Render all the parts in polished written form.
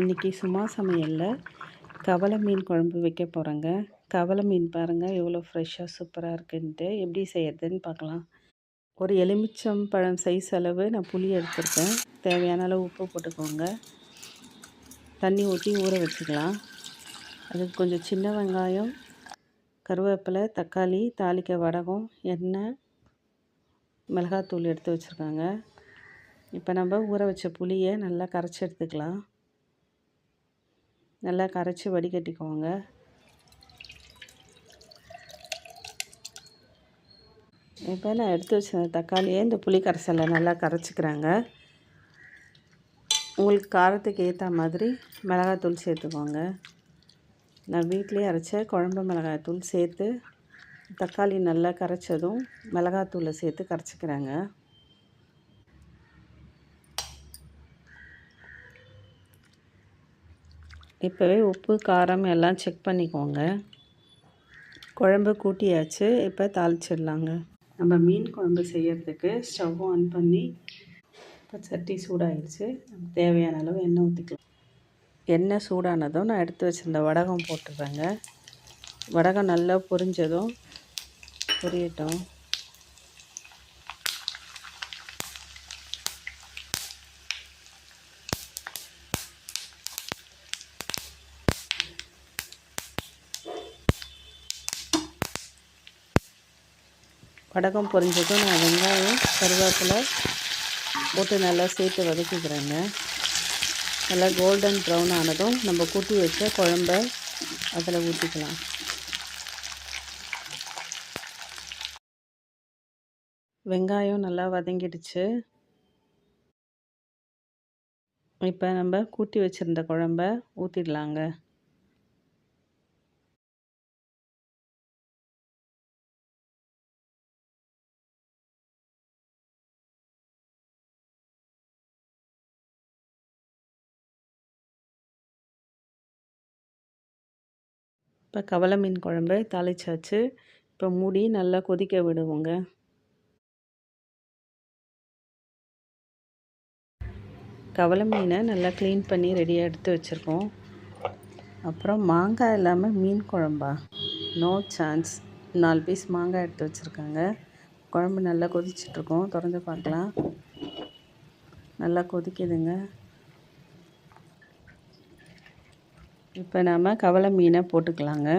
இன்றைக்கி சும்மா சமையலில் கவலை மீன் குழம்பு வைக்க போகிறேங்க. கவலை மீன் பாருங்கள் எவ்வளோ ஃப்ரெஷ்ஷாக சூப்பராக இருக்குன்ட்டு. எப்படி செய்யறதுன்னு பார்க்கலாம். ஒரு எலுமிச்சம் பழம் சைஸ் அளவு நான் புளி எடுத்துருக்கேன். தேவையான அளவு உப்பு போட்டுக்கோங்க. தண்ணி ஊற்றி ஊற வச்சுக்கலாம். அதுக்கு கொஞ்சம் சின்ன வெங்காயம், கருவேப்பிலை, தக்காளி, தாளிக்க வடகம், எண்ணெய், மிளகாத்தூள் எடுத்து வச்சுருக்காங்க. இப்போ நம்ம ஊற வச்ச புளியை நல்லா கரைச்சி எடுத்துக்கலாம். நல்லா கரைச்சி வடிகட்டிக்கோங்க. இப்போ நான் எடுத்து வச்ச தக்காளியை இந்த புளி கரைசலில் நல்லா கரைச்சிக்கிறாங்க. உங்களுக்கு காரத்துக்கு ஏற்ற மாதிரி மிளகாத்தூள் சேர்த்துக்கோங்க. நான் வீட்டிலே அரைச்ச குழம்பு மிளகாத்தூள் சேர்த்து தக்காளி நல்லா கரைச்சதும் மிளகாத்தூளை சேர்த்து கரைச்சிக்கிறாங்க. இப்போவே உப்பு காரம் எல்லாம் செக் பண்ணிக்கோங்க. குழம்பு கூட்டியாச்சு. இப்போ தாளிச்சிடலாங்க. நம்ம மீன் குழம்பு செய்யறதுக்கு ஸ்டவ் ஆன் பண்ணி இப்போ சட்டி சூடாகிடுச்சு. தேவையான அளவு எண்ணெய் ஊற்றிக்கலாம். எண்ணெய் சூடானதும் நான் எடுத்து வச்சுருந்த வடகம் போட்டுடுறேங்க. வடகம் நல்லா பொரிஞ்சதும் பொரியட்டும். வடகம் பொரிஞ்சதும் நான் வெங்காயம், கருவேப்பிலை போட்டு நல்லா சேர்த்து வதக்கிக்கிறேங்க. நல்லா கோல்டன் ப்ரௌன் ஆனதும் நம்ம கூட்டி வச்ச குழம்ப அதில் ஊற்றிக்கலாம். வெங்காயம் நல்லா வதங்கிடுச்சு. இப்போ நம்ம கூட்டி வச்சுருந்த குழம்ப ஊற்றிடலாங்க. இப்போ கவலை மீன் குழம்பு தாளிச்சாச்சு. இப்போ மூடி நல்லா கொதிக்க விடுவோங்க. கவலை மீனை நல்லா க்ளீன் பண்ணி ரெடியாக எடுத்து வச்சுருக்கோம். அப்புறம் மாங்காய் இல்லாமல் மீன் குழம்பா? No chance. 4 பீஸ் மாங்காய் எடுத்து வச்சுருக்காங்க. குழம்பு நல்லா கொதிச்சிட்ருக்கோம். திறந்து பார்க்கலாம். நல்லா கொதிக்குதுங்க. இப்போ நாம் கவலை மீனை போட்டுக்கலாங்க.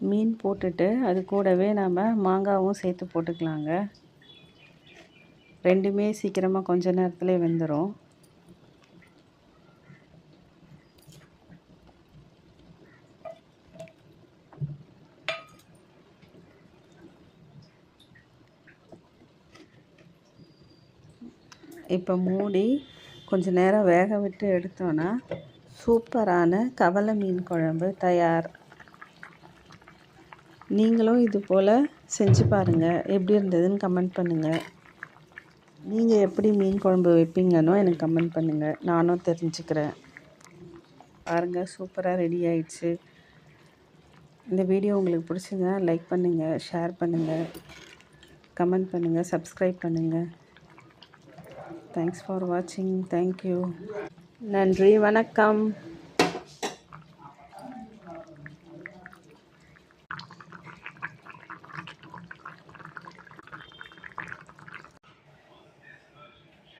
மீன் போட்டுட்டு அது கூடவே நாம் மாங்காவும் சேர்த்து போட்டுக்கலாங்க. ரெண்டுமே சீக்கிரமாக கொஞ்ச நேரத்துலேயே வெந்துடும். இப்போ மூடி கொஞ்சம் நேரம் வேக விட்டு எடுத்தோன்னா சூப்பரான கவலை மீன் குழம்பு தயார். நீங்களும் இது போல் செஞ்சு பாருங்கள். எப்படி இருந்ததுன்னு கமெண்ட் பண்ணுங்கள். நீங்கள் எப்படி மீன் குழம்பு வைப்பீங்கன்னு எனக்கு கமெண்ட் பண்ணுங்கள். நானும் தெரிஞ்சுக்கிறேன். பாருங்கள், சூப்பராக ரெடி ஆயிடுச்சு. இந்த வீடியோ உங்களுக்கு பிடிச்சிங்க லைக் பண்ணுங்கள், ஷேர் பண்ணுங்கள், கமெண்ட் பண்ணுங்கள், சப்ஸ்கிரைப் பண்ணுங்கள். தேங்க்ஸ் ஃபார் வாட்சிங். தேங்க்யூ. நன்றி, வணக்கம்.